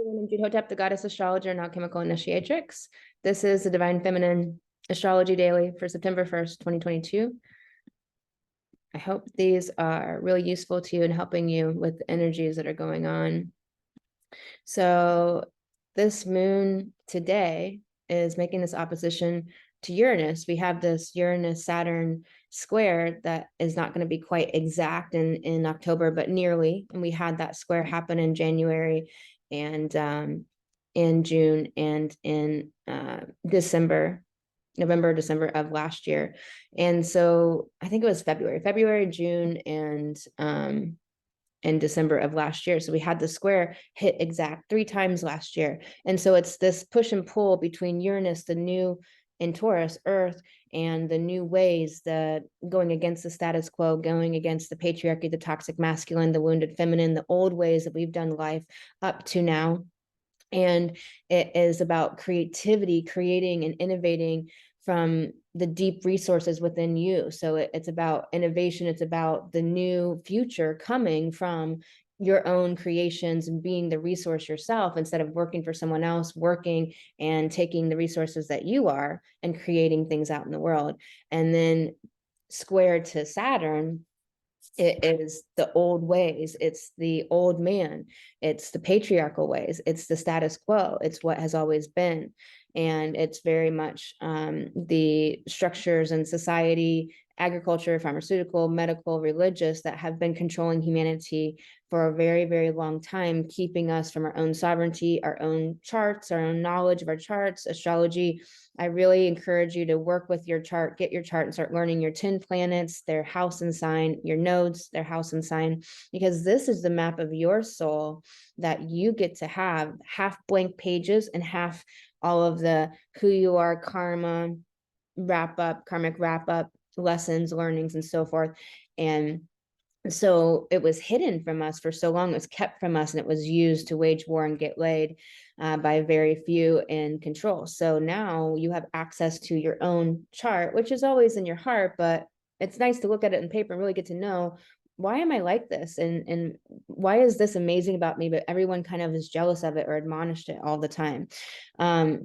I'm Jude the goddess astrologer and alchemical initiatrix. This is the Divine Feminine Astrology Daily for September 1st, 2022. I hope these are really useful to you in helping you with the energies that are going on. So this moon today is making this opposition to Uranus. We have this Uranus-Saturn square that is not going to be quite exact in October, but nearly. And we had that square happen in January and in June and in November, December of last year. And so I think it was February, June, and in December of last year. So we had the square hit exact 3 times last year. And so it's this push and pull between Uranus, the new in Taurus, Earth, and the new ways, the going against the status quo, going against the patriarchy, the toxic masculine, the wounded feminine, the old ways that we've done life up to now. And it is about creativity, creating and innovating from the deep resources within you. So it's about innovation. It's about the new future coming from your own creations and being the resource yourself instead of working for someone else, working and taking the resources that you are and creating things out in the world. And then square to Saturn, it is the old ways, it's the old man, it's the patriarchal ways, it's the status quo, it's what has always been. And it's very much the structures in society, agriculture, pharmaceutical, medical, religious, that have been controlling humanity for a very, very long time, keeping us from our own sovereignty, our own charts, our own knowledge of our charts, astrology. I really encourage you to work with your chart, get your chart and start learning your 10 planets, their house and sign, your nodes, their house and sign, because this is the map of your soul that you get to have half blank pages and half all of the who you are, karmic wrap up, lessons, learnings, and so forth. And so it was hidden from us for so long, it was kept from us, and it was used to wage war and get laid by very few in control. So now you have access to your own chart, which is always in your heart, but it's nice to look at it in paper and really get to know, why am I like this? And why is this amazing about me? But everyone kind of is jealous of it or admonished it all the time.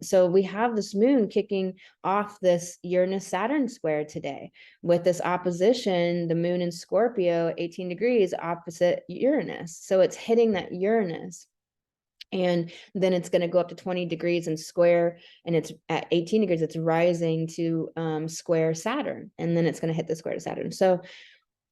So we have this moon kicking off this Uranus-Saturn square today with this opposition, the moon in Scorpio, 18 degrees opposite Uranus. So it's hitting that Uranus. And then it's going to go up to 20 degrees and square, and it's at 18 degrees, it's rising to square Saturn. And then it's going to hit the square to Saturn. So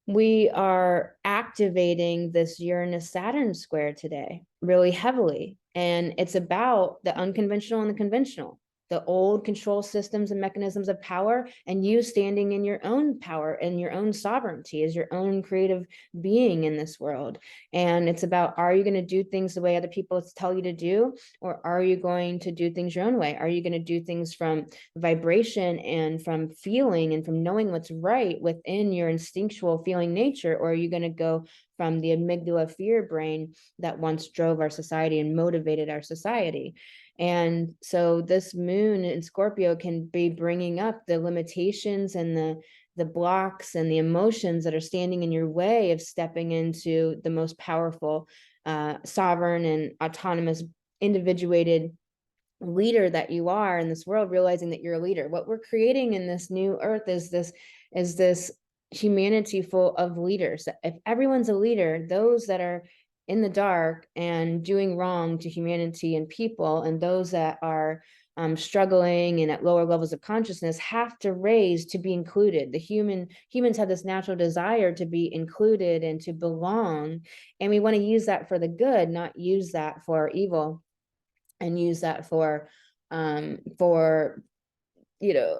we are activating this Uranus-Saturn square today really heavily. And it's about the unconventional and the conventional, the old control systems and mechanisms of power, and you standing in your own power and your own sovereignty as your own creative being in this world. And it's about, are you going to do things the way other people tell you to do, or are you going to do things your own way? Are you going to do things from vibration and from feeling and from knowing what's right within your instinctual feeling nature, or are you going to go from the amygdala fear brain that once drove our society and motivated our society? And so this moon in Scorpio can be bringing up the limitations and the blocks and the emotions that are standing in your way of stepping into the most powerful, sovereign and autonomous, individuated leader that you are in this world, realizing that you're a leader. What we're creating in this new earth is this humanity full of leaders. If everyone's a leader, those that are in the dark and doing wrong to humanity and people, and those that are struggling and at lower levels of consciousness, have to raise to be included. Humans have this natural desire to be included and to belong, and we want to use that for the good, not use that for evil, and use that for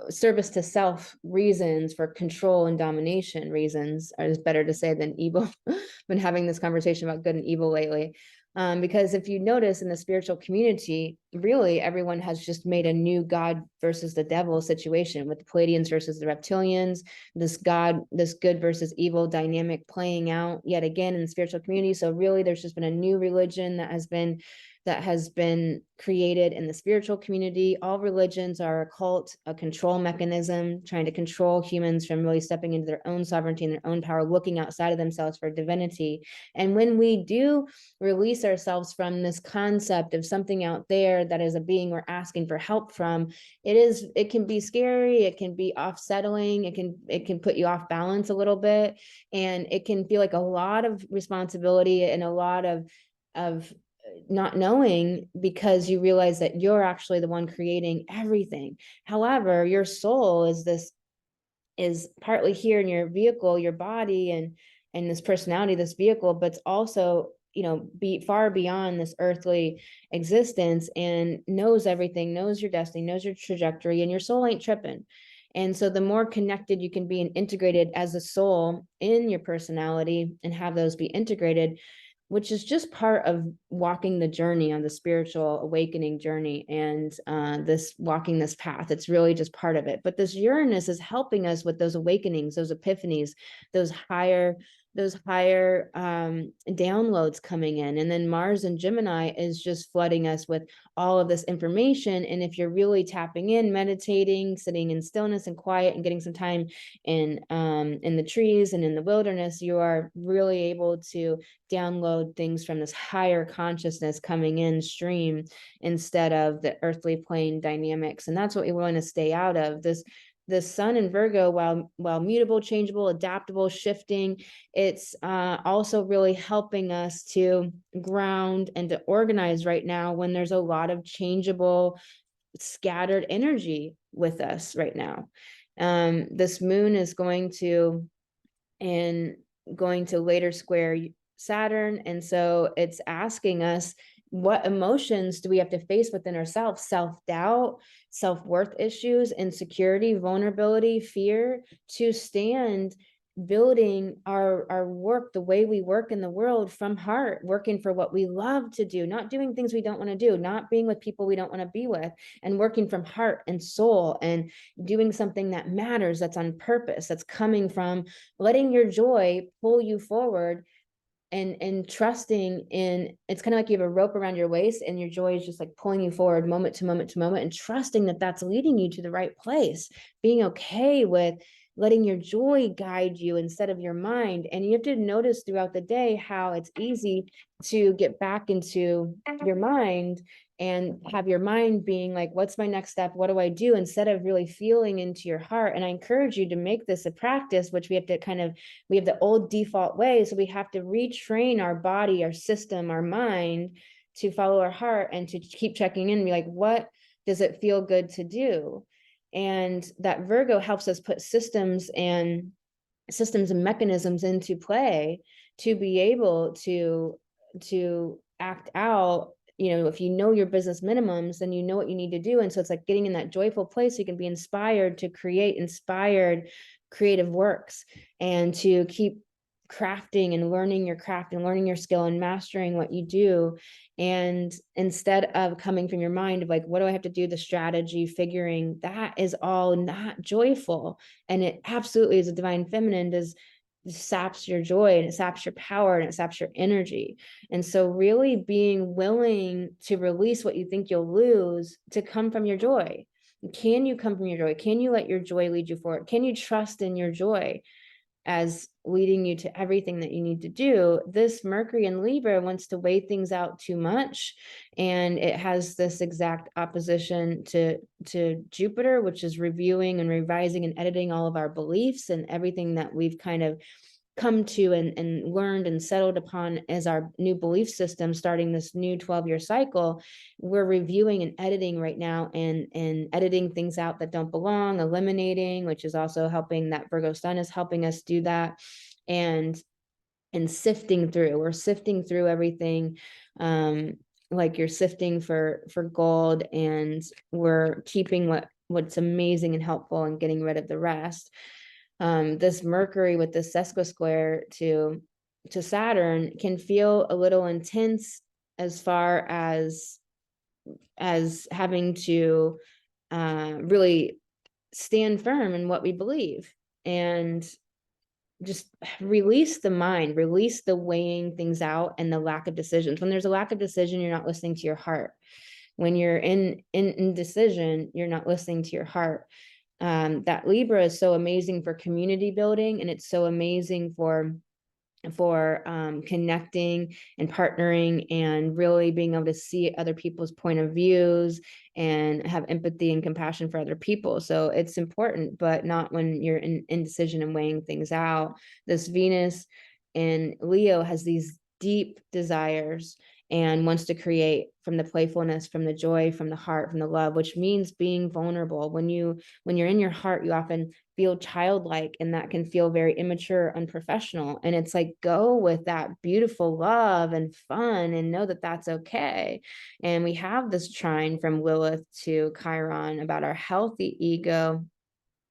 service to self reasons, for control and domination reasons, is better to say than evil. Been having this conversation about good and evil lately, because if you notice in the spiritual community, really everyone has just made a new God versus the devil situation, with the Pleiadians versus the reptilians, this good versus evil dynamic playing out yet again in the spiritual community. So really there's just been a new religion that has been created in the spiritual community. All religions are a cult, a control mechanism, trying to control humans from really stepping into their own sovereignty and their own power, looking outside of themselves for divinity. And when we do release ourselves from this concept of something out there that is a being we're asking for help from, it can be scary, it can be off-settling, it can put you off balance a little bit, and it can feel like a lot of responsibility and a lot of not knowing, because you realize that you're actually the one creating everything. However, your soul is partly here in your vehicle, your body, and this personality, this vehicle, but it's also, be far beyond this earthly existence, and knows everything, knows your destiny, knows your trajectory, and your soul ain't tripping. And so the more connected you can be and integrated as a soul in your personality and have those be integrated, which is just part of walking the journey on the spiritual awakening journey, and this walking this path, it's really just part of it. But this Uranus is helping us with those awakenings, those epiphanies, those higher downloads coming in. And then Mars and Gemini is just flooding us with all of this information. And if you're really tapping in, meditating, sitting in stillness and quiet, and getting some time in the trees and in the wilderness, you are really able to download things from this higher consciousness coming in stream, instead of the earthly plane dynamics. And that's what we want to stay out of. This sun in Virgo, while mutable, changeable, adaptable, shifting, it's also really helping us to ground and to organize right now, when there's a lot of changeable, scattered energy with us right now. This moon is going to later square Saturn, and so it's asking us, what emotions do we have to face within ourselves? Self-doubt, self-worth issues, insecurity, vulnerability, fear, to stand building our work, the way we work in the world, from heart, working for what we love to do, not doing things we don't want to do, not being with people we don't want to be with, and working from heart and soul, and doing something that matters, that's on purpose, that's coming from letting your joy pull you forward, and trusting in, it's kind of like you have a rope around your waist, and your joy is just like pulling you forward moment to moment to moment, and trusting that that's leading you to the right place, being okay with letting your joy guide you instead of your mind. And you have to notice throughout the day how it's easy to get back into your mind, and have your mind being like, what's my next step? What do I do? Instead of really feeling into your heart. And I encourage you to make this a practice, which we have the old default way. So we have to retrain our body, our system, our mind to follow our heart, and to keep checking in and be like, what does it feel good to do? And that Virgo helps us put systems and mechanisms into play to be able to act out. If you know your business minimums, then you know what you need to do. And so it's like getting in that joyful place so you can be inspired to create inspired creative works, and to keep crafting and learning your craft and learning your skill and mastering what you do. And instead of coming from your mind of like, what do I have to do, the strategy, figuring, that is all not joyful. And it absolutely is a divine feminine, saps your joy, and it saps your power, and it saps your energy. And so really being willing to release what you think you'll lose to come from your joy. Can you come from your joy? Can you let your joy lead you forward? Can you trust in your joy as leading you to everything that you need to do? This Mercury in Libra wants to weigh things out too much, and it has this exact opposition to Jupiter, which is reviewing and revising and editing all of our beliefs and everything that we've kind of come to and learned and settled upon as our new belief system, starting this new 12-year cycle. We're reviewing and editing right now, and editing things out that don't belong, eliminating, which is also helping, that Virgo sun is helping us do that, and sifting through. We're sifting through everything, like you're sifting for gold, and we're keeping what's amazing and helpful and getting rid of the rest. This Mercury with this sesquisquare to Saturn can feel a little intense, as far as having to really stand firm in what we believe and just release the mind, release the weighing things out and the lack of decisions. When there's a lack of decision, you're not listening to your heart. When you're in indecision, you're not listening to your heart. That Libra is so amazing for community building, and it's so amazing for connecting and partnering and really being able to see other people's point of views and have empathy and compassion for other people. So it's important, but not when you're in indecision and weighing things out. This Venus in Leo has these deep desires and wants to create from the playfulness, from the joy, from the heart, from the love, which means being vulnerable. When you're in your heart, you often feel childlike, and that can feel very immature, unprofessional. And it's like, go with that beautiful love and fun and know that that's okay. And we have this trine from Lilith to Chiron about our healthy ego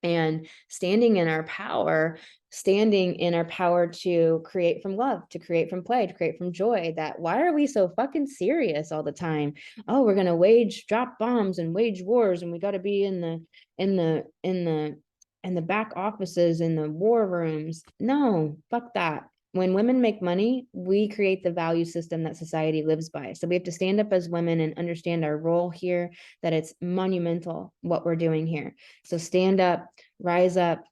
and standing in our power to create from love, to create from play, to create from joy. That why are we so fucking serious all the time? Oh, we're going to drop bombs and wage wars, and we got to be in the back offices, in the war rooms. No, fuck that. When women make money, we create the value system that society lives by. So we have to stand up as women and understand our role here, that it's monumental what we're doing here. So stand up, rise up,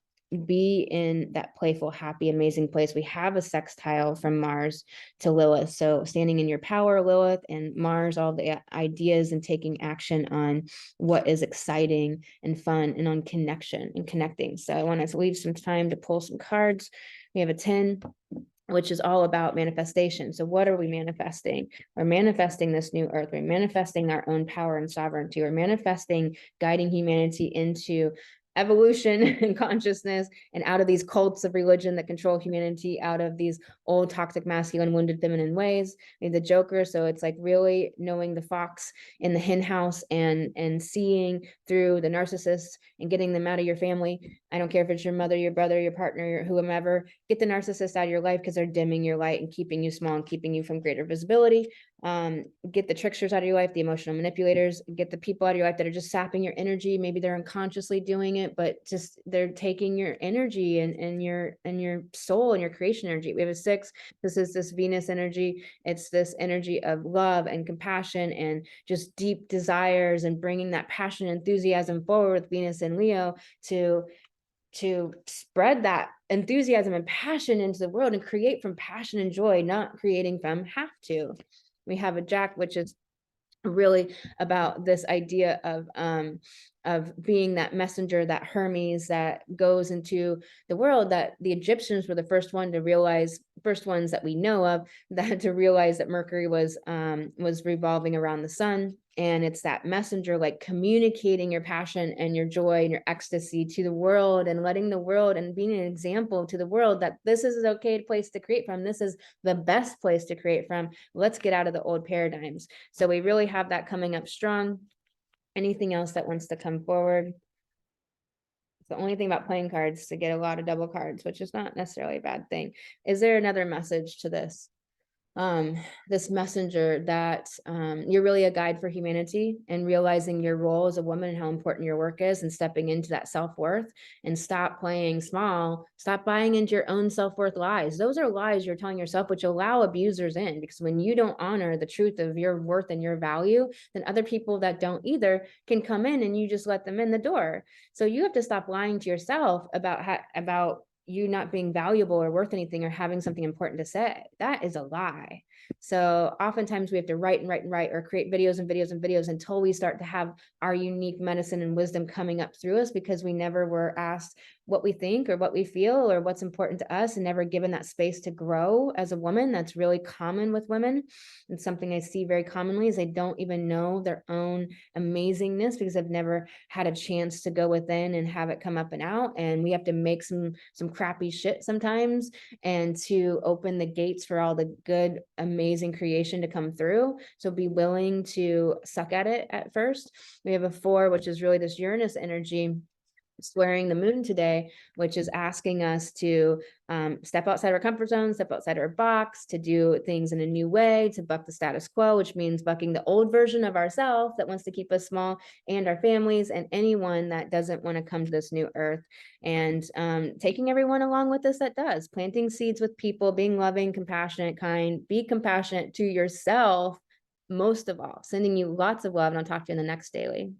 be in that playful, happy, amazing place. We have a sextile from Mars to Lilith. So standing in your power, Lilith, and Mars, all the ideas and taking action on what is exciting and fun, and on connection and connecting. So I want to leave some time to pull some cards. We have a 10, which is all about manifestation. So what are we manifesting? We're manifesting this new earth. We're manifesting our own power and sovereignty. We're manifesting guiding humanity into evolution and consciousness, and out of these cults of religion that control humanity, out of these old toxic masculine wounded feminine ways. We have the Joker, so it's like really knowing the fox in the hen house and seeing through the narcissists and getting them out of your family. I don't care if it's your mother, your brother, your partner, whomever. Get the narcissist out of your life, because they're dimming your light and keeping you small and keeping you from greater visibility. Get the tricksters out of your life, the emotional manipulators. Get the people out of your life that are just sapping your energy. Maybe they're unconsciously doing it, but just they're taking your energy and your soul and your creation energy. We have a 6. This is this Venus energy. It's this energy of love and compassion and just deep desires, and bringing that passion and enthusiasm forward with Venus and Leo to spread that enthusiasm and passion into the world and create from passion and joy, not creating from have to. We have a Jack, which is really about this idea of being that messenger, that Hermes that goes into the world, that the Egyptians were the first ones that we know of, that to realize that Mercury was revolving around the sun. And it's that messenger, like communicating your passion and your joy and your ecstasy to the world, and letting the world and being an example to the world that this is an okay place to create from. This is the best place to create from. Let's get out of the old paradigms. So we really have that coming up strong. Anything else that wants to come forward? The only thing about playing cards to get a lot of double cards, which is not necessarily a bad thing. Is there another message to this? This messenger that you're really a guide for humanity, and realizing your role as a woman and how important your work is, and stepping into that self-worth, and stop playing small, stop buying into your own self-worth lies. Those are lies you're telling yourself, which allow abusers in, because when you don't honor the truth of your worth and your value, then other people that don't either can come in, and you just let them in the door. So you have to stop lying to yourself about you not being valuable or worth anything or having something important to say. That is a lie. So oftentimes we have to write or create videos and videos and videos until we start to have our unique medicine and wisdom coming up through us, because we never were asked what we think or what we feel or what's important to us, and never given that space to grow as a woman. That's really common with women. And something I see very commonly is they don't even know their own amazingness, because they've never had a chance to go within and have it come up and out. And we have to make some crappy shit sometimes, and to open the gates for all the good, amazing creation to come through. So be willing to suck at it at first. We have a 4, which is really this Uranus energy. squaring the moon today, which is asking us to step outside our comfort zone, step outside our box, to do things in a new way, to buck the status quo, which means bucking the old version of ourselves that wants to keep us small, and our families, and anyone that doesn't want to come to this new earth, and taking everyone along with us that does, planting seeds with people, being loving, compassionate, kind, be compassionate to yourself, most of all, sending you lots of love, and I'll talk to you in the next daily.